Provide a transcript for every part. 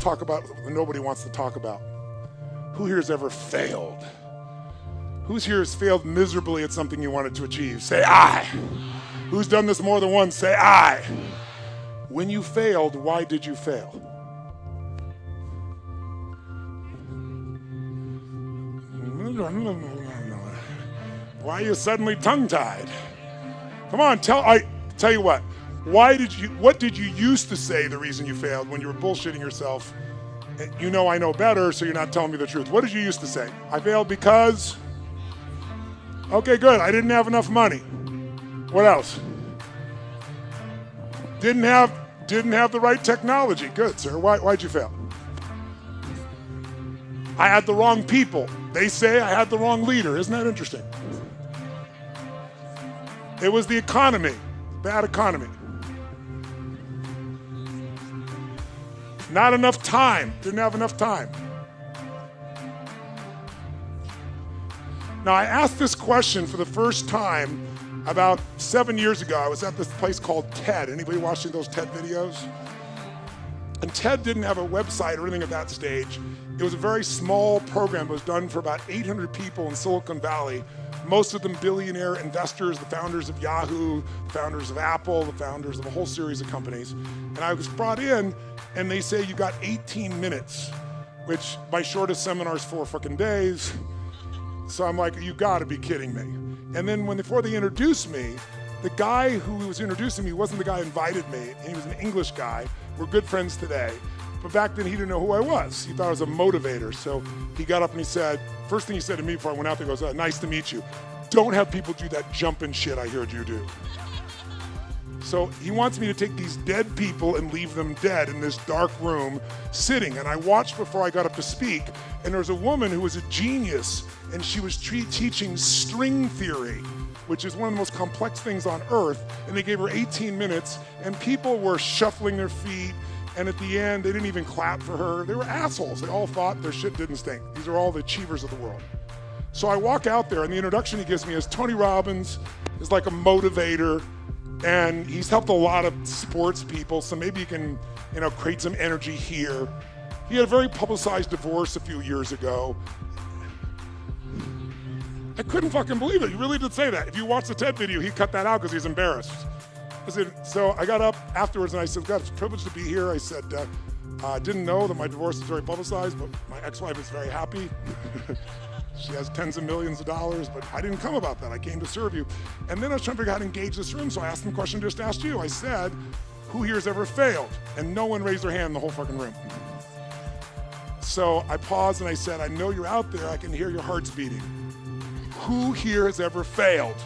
talk about what nobody wants to talk about. Who here has ever failed? Who's here has failed miserably at something you wanted to achieve? Say I. Who's done this more than once? Say I. When you failed, why did you fail? Why are you suddenly tongue-tied? Come on, tell you what. What did you used to say the reason you failed when you were bullshitting yourself? You know I know better, so you're not telling me the truth. What did you used to say? I failed because... Okay, good. I didn't have enough money. What else? Didn't have the right technology. Good, sir. Why'd you fail? I had the wrong people. They say I had the wrong leader. Isn't that interesting? It was the economy. Bad economy. Not enough time. Didn't have enough time. Now, I asked this question for the first time about 7 years ago. I was at this place called TED. Anybody watching those TED videos? And TED didn't have a website or anything at that stage. It was a very small program. It was done for about 800 people in Silicon Valley, most of them billionaire investors, the founders of Yahoo, the founders of Apple, the founders of a whole series of companies. And I was brought in, and they say you got 18 minutes, which my shortest seminar is 4 fucking days. So I'm like, you gotta be kidding me. And then before they introduced me, the guy who was introducing me wasn't the guy who invited me. He was an English guy. We're good friends today. But back then he didn't know who I was. He thought I was a motivator. So he got up and he said, first thing he said to me before I went out there, he goes, nice to meet you. Don't have people do that jumping shit I heard you do. So he wants me to take these dead people and leave them dead in this dark room sitting. And I watched before I got up to speak, and there was a woman who was a genius, and she was teaching string theory, which is one of the most complex things on earth. And they gave her 18 minutes, and people were shuffling their feet. And at the end, they didn't even clap for her. They were assholes. They all thought their shit didn't stink. These are all the achievers of the world. So I walk out there, and the introduction he gives me is Tony Robbins is like a motivator, and he's helped a lot of sports people, so maybe you can, create some energy here. He had a very publicized divorce a few years ago. I couldn't fucking believe it. He really did say that. If you watch the TED video, he cut that out because he's embarrassed. So I got up afterwards and I said, God, it's a privilege to be here. I said, I didn't know that my divorce is very publicized, but my ex-wife is very happy. She has tens of millions of dollars, but I didn't come about that. I came to serve you. And then I was trying to figure out how to engage this room, so I asked them a question I just asked you. I said, who here has ever failed? And no one raised their hand in the whole fucking room. So I paused and I said, I know you're out there. I can hear your hearts beating. Who here has ever failed?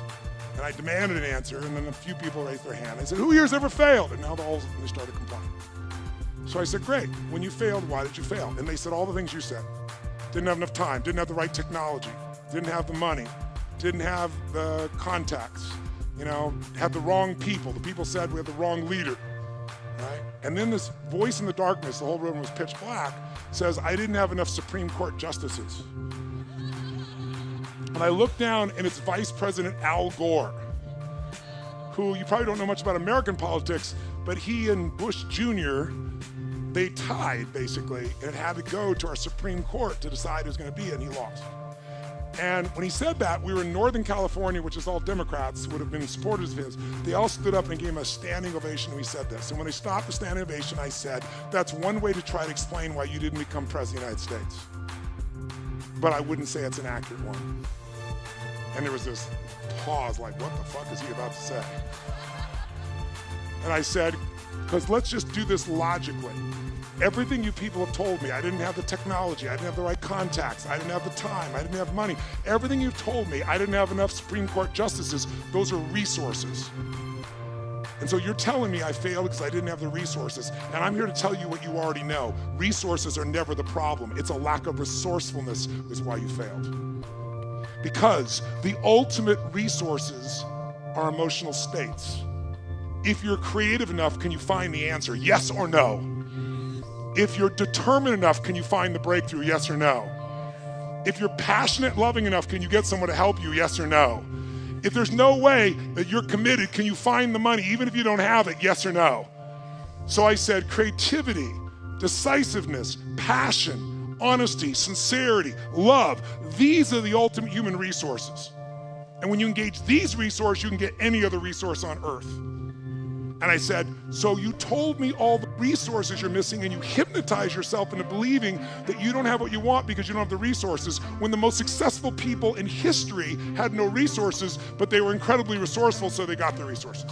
And I demanded an answer, and then a few people raised their hand. I said, who here has ever failed? And now they started complying. So I said, great. When you failed, why did you fail? And they said all the things you said. Didn't have enough time, didn't have the right technology, didn't have the money, didn't have the contacts, had the wrong people. The people said we had the wrong leader, right? And then this voice in the darkness, the whole room was pitch black, says, I didn't have enough Supreme Court justices. And I look down and it's Vice President Al Gore, who you probably don't know much about American politics, but he and Bush Jr., they tied, basically, and it had to go to our Supreme Court to decide who's going to be it, and he lost. And when he said that, we were in Northern California, which is all Democrats, would have been supporters of his. They all stood up and gave him a standing ovation when he said this. And when they stopped the standing ovation, I said, that's one way to try to explain why you didn't become president of the United States. But I wouldn't say it's an accurate one. And there was this pause, like, what the fuck is he about to say? And I said, because let's just do this logically. Everything you people have told me, I didn't have the technology, I didn't have the right contacts, I didn't have the time, I didn't have money. Everything you've told me, I didn't have enough Supreme Court justices, those are resources. And so you're telling me I failed because I didn't have the resources. And I'm here to tell you what you already know. Resources are never the problem. It's a lack of resourcefulness is why you failed. Because the ultimate resources are emotional states. If you're creative enough, can you find the answer? Yes or no? If you're determined enough, can you find the breakthrough? Yes or no? If you're passionate, loving enough, can you get someone to help you? Yes or no? If there's no way that you're committed, can you find the money even if you don't have it? Yes or no? So I said creativity, decisiveness, passion, honesty, sincerity, love. These are the ultimate human resources. And when you engage these resources, you can get any other resource on earth. And I said, so you told me all the resources you're missing and you hypnotize yourself into believing that you don't have what you want because you don't have the resources, when the most successful people in history had no resources, but they were incredibly resourceful, so they got the resources.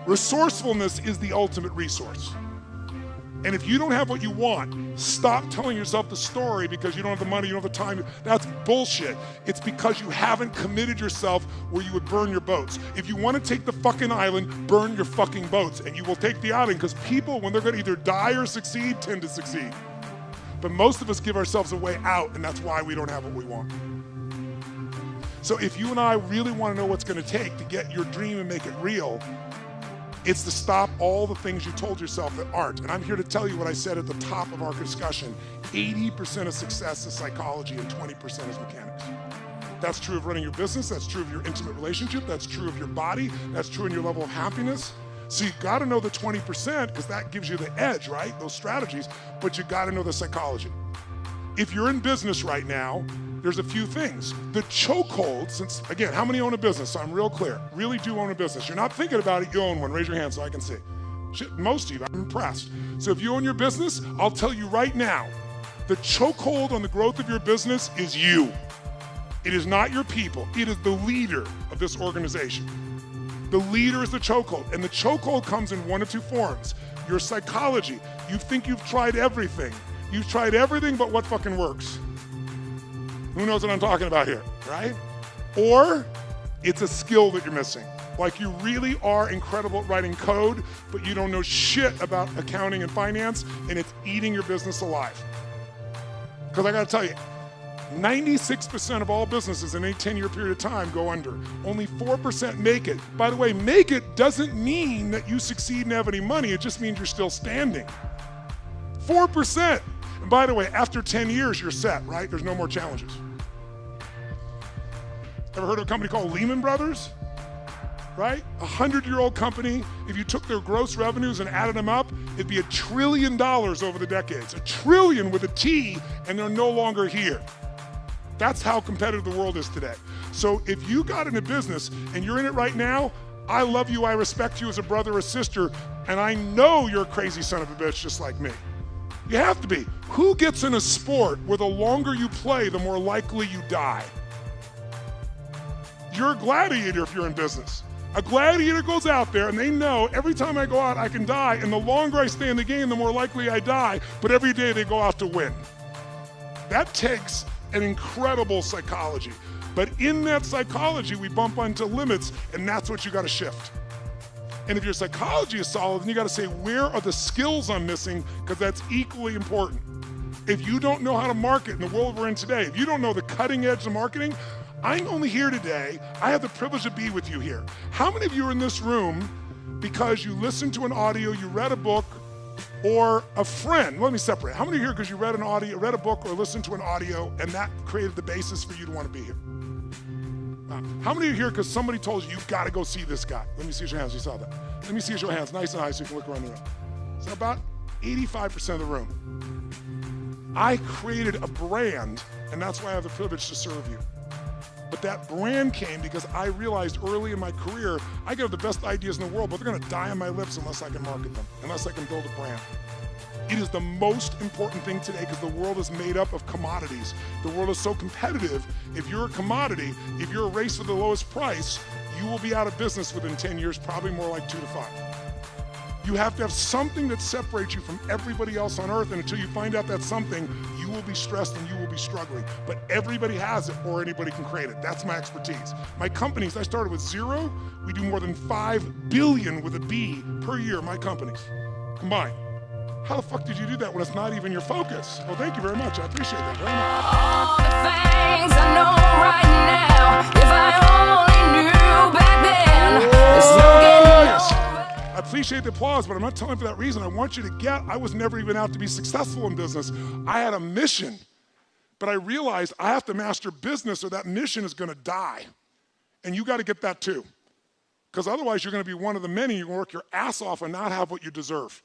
Resourcefulness is the ultimate resource. And if you don't have what you want, stop telling yourself the story because you don't have the money, you don't have the time. That's bullshit. It's because you haven't committed yourself where you would burn your boats. If you want to take the fucking island, burn your fucking boats, and you will take the island, because people, when they're going to either die or succeed, tend to succeed. But most of us give ourselves a way out, and that's why we don't have what we want. So if you and I really want to know what's going to take to get your dream and make it real, it's to stop all the things you told yourself that aren't. And I'm here to tell you what I said at the top of our discussion. 80% of success is psychology and 20% is mechanics. That's true of running your business. That's true of your intimate relationship. That's true of your body. That's true in your level of happiness. So you gotta know the 20% because that gives you the edge, right? Those strategies, but you gotta know the psychology. If you're in business right now, there's a few things. The chokehold, since, again, how many own a business? So I'm real clear, really do own a business. You're not thinking about it, you own one. Raise your hand so I can see. Shit, most of you, I'm impressed. So if you own your business, I'll tell you right now, the chokehold on the growth of your business is you. It is not your people. It is the leader of this organization. The leader is the chokehold, and the chokehold comes in one of two forms. Your psychology. You think you've tried everything. You've tried everything but what fucking works. Who knows what I'm talking about here, right? Or it's a skill that you're missing. Like you really are incredible at writing code, but you don't know shit about accounting and finance, and it's eating your business alive. Because I gotta tell you, 96% of all businesses in a 10-year period of time go under. Only 4% make it. By the way, make it doesn't mean that you succeed and have any money, it just means you're still standing. 4%. And by the way, after 10 years, you're set, right? There's no more challenges. Ever heard of a company called Lehman Brothers? Right? 100-year-old company. If you took their gross revenues and added them up, it'd be $1 trillion over the decades. $1 trillion with a T, and they're no longer here. That's how competitive the world is today. So if you got in a business and you're in it right now, I love you, I respect you as a brother or sister, and I know you're a crazy son of a bitch just like me. You have to be. Who gets in a sport where the longer you play, the more likely you die? You're a gladiator if you're in business. A gladiator goes out there and they know every time I go out, I can die, and the longer I stay in the game, the more likely I die, but every day they go out to win. That takes an incredible psychology. But in that psychology, we bump onto limits, and that's what you gotta shift. And if your psychology is solid, then you gotta say, where are the skills I'm missing? Because that's equally important. If you don't know how to market in the world we're in today, if you don't know the cutting edge of marketing, I'm only here today, I have the privilege to be with you here. How many of you are in this room because you listened to an audio, you read a book, or a friend? Let me separate. How many are here because you read an audio, read a book, or listened to an audio, and that created the basis for you to want to be here? How many are here because somebody told you, you've got to go see this guy? Let me see your hands, you saw that. Let me see your hands, nice and high so you can look around the room. So about 85% of the room. I created a brand, and that's why I have the privilege to serve you. But that brand came because I realized early in my career, I could have the best ideas in the world, but they're gonna die on my lips unless I can market them, unless I can build a brand. It is the most important thing today because the world is made up of commodities. The world is so competitive. If you're a commodity, if you're a race for the lowest price, you will be out of business within 10 years, probably more like 2 to 5. You have to have something that separates you from everybody else on earth, and until you find out that something, you will be stressed and you will be struggling. But everybody has it or anybody can create it. That's my expertise. My companies, I started with 0. We do more than 5 billion with a B per year, my companies, combined. How the fuck did you do that when it's not even your focus? Well, thank you very much. I appreciate that very much. All the things I know right now, if I only knew back then, there's no getting over. I appreciate the applause, but I'm not telling you for that reason. I want you to get, I was never even out to be successful in business. I had a mission, but I realized I have to master business or that mission is gonna die. And you gotta get that too. Because otherwise you're gonna be one of the many, you're gonna work your ass off and not have what you deserve.